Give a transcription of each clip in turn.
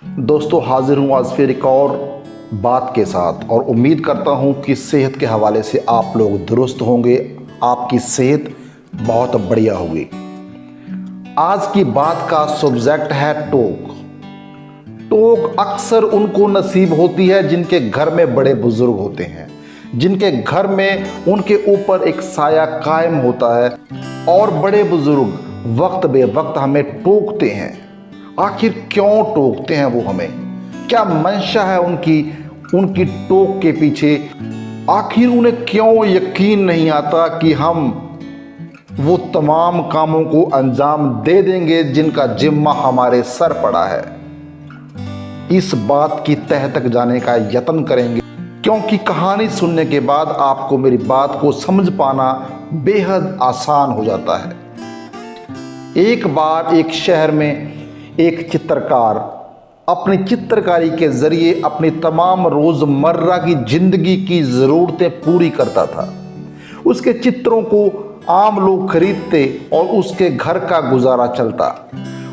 दोस्तों, हाजिर हूँ आज फिर एक और बात के साथ और उम्मीद करता हूँ कि सेहत के हवाले से आप लोग दुरुस्त होंगे, आपकी सेहत बहुत बढ़िया होगी। आज की बात का सब्जेक्ट है टोक। टोक अक्सर उनको नसीब होती है जिनके घर में बड़े बुजुर्ग होते हैं, जिनके घर में उनके ऊपर एक साया कायम होता है और बड़े बुजुर्ग वक्त बे वक्त हमें टोकते हैं। आखिर क्यों टोकते हैं वो हमें? क्या मंशा है उनकी टोक के पीछे? आखिर उन्हें क्यों यकीन नहीं आता कि हम वो तमाम कामों को अंजाम दे देंगे जिनका जिम्मा हमारे सर पड़ा है? इस बात की तह तक जाने का यत्न करेंगे, क्योंकि कहानी सुनने के बाद आपको मेरी बात को समझ पाना बेहद आसान हो जाता है। एक बार एक शहर में एक चित्रकार अपनी चित्रकारी के जरिए अपनी तमाम रोजमर्रा की जिंदगी की जरूरतें पूरी करता था। उसके चित्रों को आम लोग खरीदते और उसके घर का गुजारा चलता।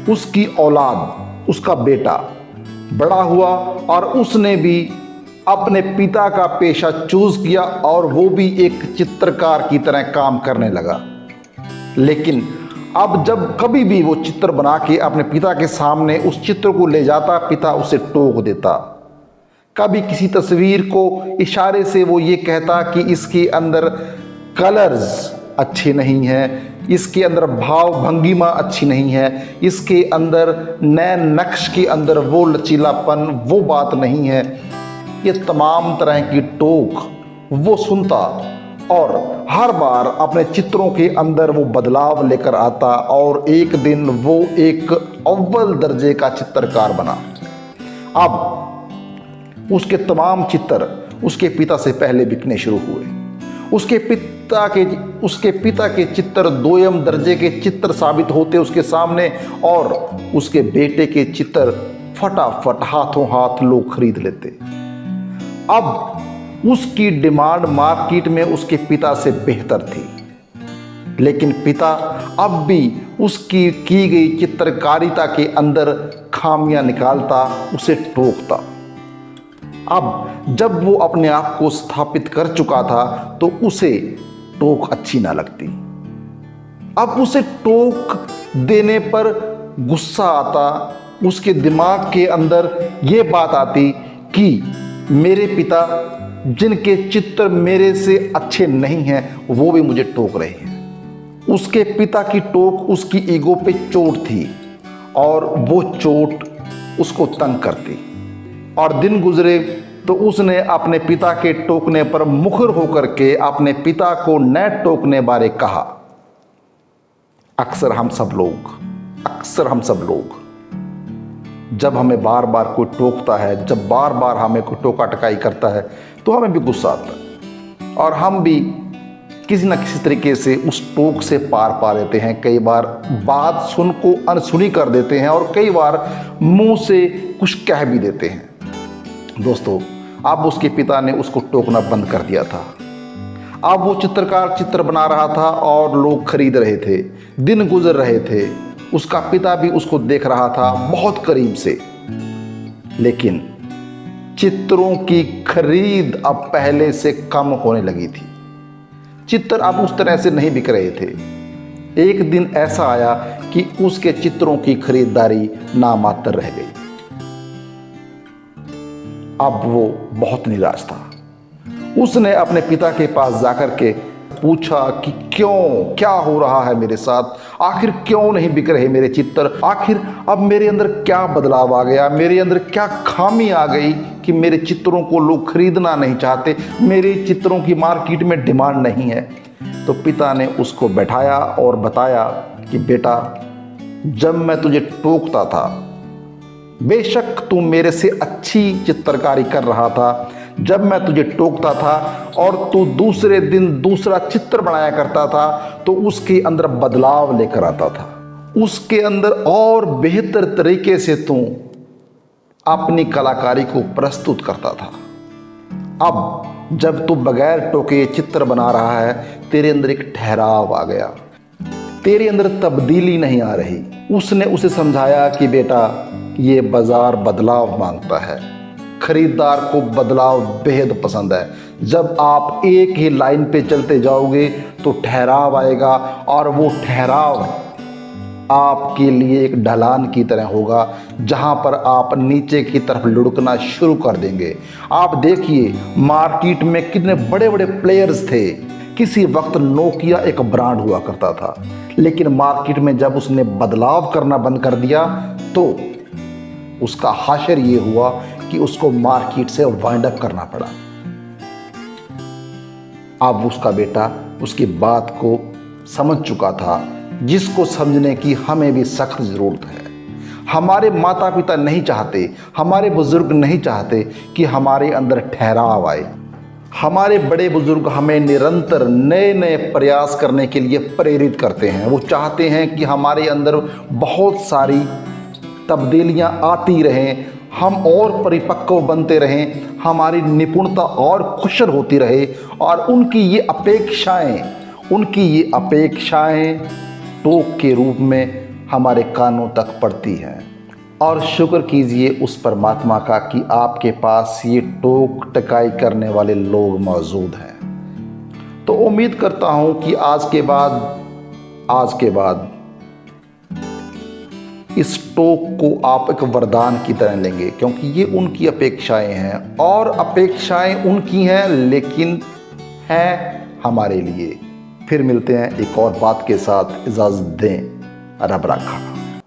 उसकी औलाद, उसका बेटा बड़ा हुआ और उसने भी अपने पिता का पेशा चूज किया और वो भी एक चित्रकार की तरह काम करने लगा। लेकिन अब जब कभी भी वो चित्र बना के अपने पिता के सामने उस चित्र को ले जाता, पिता उसे टोक देता। कभी किसी तस्वीर को इशारे से वो ये कहता कि इसके अंदर कलर्स अच्छे नहीं हैं, इसके अंदर भाव भंगिमा अच्छी नहीं है, इसके अंदर नए नक्श के अंदर वो लचीलापन, वो बात नहीं है। ये तमाम तरह की टोक वो सुनता और हर बार अपने चित्रों के अंदर वो बदलाव लेकर आता और एक दिन वो एक अव्वल दर्जे का चित्रकार बना। अब उसके तमाम चित्र उसके पिता से पहले बिकने शुरू हुए। उसके पिता के चित्र दोयम दर्जे के चित्र साबित होते उसके सामने और उसके बेटे के चित्र फटाफट हाथों हाथ लोग खरीद लेते। अब उसकी डिमांड मार्केट में उसके पिता से बेहतर थी, लेकिन पिता अब भी उसकी की गई चित्रकारिता के अंदर खामियां निकालता, उसे टोकता। अब जब वो अपने आप को स्थापित कर चुका था तो उसे टोक अच्छी ना लगती। अब उसे टोक देने पर गुस्सा आता। उसके दिमाग के अंदर ये बात आती कि मेरे पिता जिनके चित्र मेरे से अच्छे नहीं हैं वो भी मुझे टोक रहे हैं। उसके पिता की टोक उसकी ईगो पे चोट थी और वो चोट उसको तंग करती। और दिन गुजरे तो उसने अपने पिता के टोकने पर मुखर होकर के अपने पिता को न टोकने बारे कहा। अक्सर हम सब लोग जब हमें बार बार कोई टोकता है, जब बार बार हमें कोई टोका टकाई करता है तो हमें भी गुस्सा आता है और हम भी किसी न किसी तरीके से उस टोक से पार पा लेते हैं। कई बार बात सुन को अनसुनी कर देते हैं और कई बार मुंह से कुछ कह भी देते हैं। दोस्तों, अब उसके पिता ने उसको टोकना बंद कर दिया था। अब वो चित्रकार चित्र बना रहा था और लोग खरीद रहे थे, दिन गुजर रहे थे। उसका पिता भी उसको देख रहा था बहुत करीब से, लेकिन चित्रों की खरीद अब पहले से कम होने लगी थी। चित्र अब उस तरह से नहीं बिक रहे थे। एक दिन ऐसा आया कि उसके चित्रों की खरीदारी नामात्र रह गई। अब वो बहुत निराश था। उसने अपने पिता के पास जाकर के पूछा कि क्या हो रहा है मेरे साथ? आखिर क्यों नहीं बिक रहे मेरे चित्र? आखिर अब मेरे अंदर क्या बदलाव आ गया? मेरे अंदर क्या खामी आ गई कि मेरे चित्रों को लोग खरीदना नहीं चाहते? मेरे चित्रों की मार्केट में डिमांड नहीं है। तो पिता ने उसको बैठाया और बताया कि बेटा, जब मैं तुझे टोकता था, बेशक तू मेरे से अच्छी चित्रकारी कर रहा था। जब मैं तुझे टोकता था और तू दूसरे दिन दूसरा चित्र बनाया करता था तो उसके अंदर बदलाव लेकर आता था, उसके अंदर और बेहतर तरीके से तू अपनी कलाकारी को प्रस्तुत करता था। अब जब तू बगैर टोके चित्र बना रहा है, तेरे अंदर एक ठहराव आ गया, तेरे अंदर तब्दीली नहीं आ रही। उसने उसे समझाया कि बेटा, ये बाजार बदलाव मांगता है। खरीदार को बदलाव बेहद पसंद है। जब आप एक ही लाइन पे चलते जाओगे तो ठहराव आएगा और वो ठहराव आपके लिए एक ढलान की तरह होगा, जहां पर आप नीचे की तरफ लुढ़कना शुरू कर देंगे। आप देखिए मार्केट में कितने बड़े बड़े प्लेयर्स थे। किसी वक्त नोकिया एक ब्रांड हुआ करता था, लेकिन मार्केट में जब उसने बदलाव करना बंद कर दिया तो उसका हाशर ये हुआ कि उसको मार्केट से वाइंड अप करना पड़ा। अब उसका बेटा उसकी बात को समझ चुका था, जिसको समझने की हमें भी सख्त ज़रूरत है। हमारे माता पिता नहीं चाहते, हमारे बुज़ुर्ग नहीं चाहते कि हमारे अंदर ठहराव आए। हमारे बड़े बुज़ुर्ग हमें निरंतर नए नए प्रयास करने के लिए प्रेरित करते हैं। वो चाहते हैं कि हमारे अंदर बहुत सारी तब्दीलियां आती रहें, हम और परिपक्व बनते रहें, हमारी निपुणता और कुशल होती रहे। और उनकी ये अपेक्षाएं टोक के रूप में हमारे कानों तक पड़ती हैं। और शुक्र कीजिए उस परमात्मा का कि आपके पास ये टोक टकाई करने वाले लोग मौजूद हैं। तो उम्मीद करता हूं कि आज के बाद इस टोक को आप एक वरदान की तरह लेंगे, क्योंकि ये उनकी अपेक्षाएं हैं और अपेक्षाएं उनकी हैं, लेकिन हैं हमारे लिए। फिर मिलते हैं एक और बात के साथ। इजाज़त दें। रब रखा।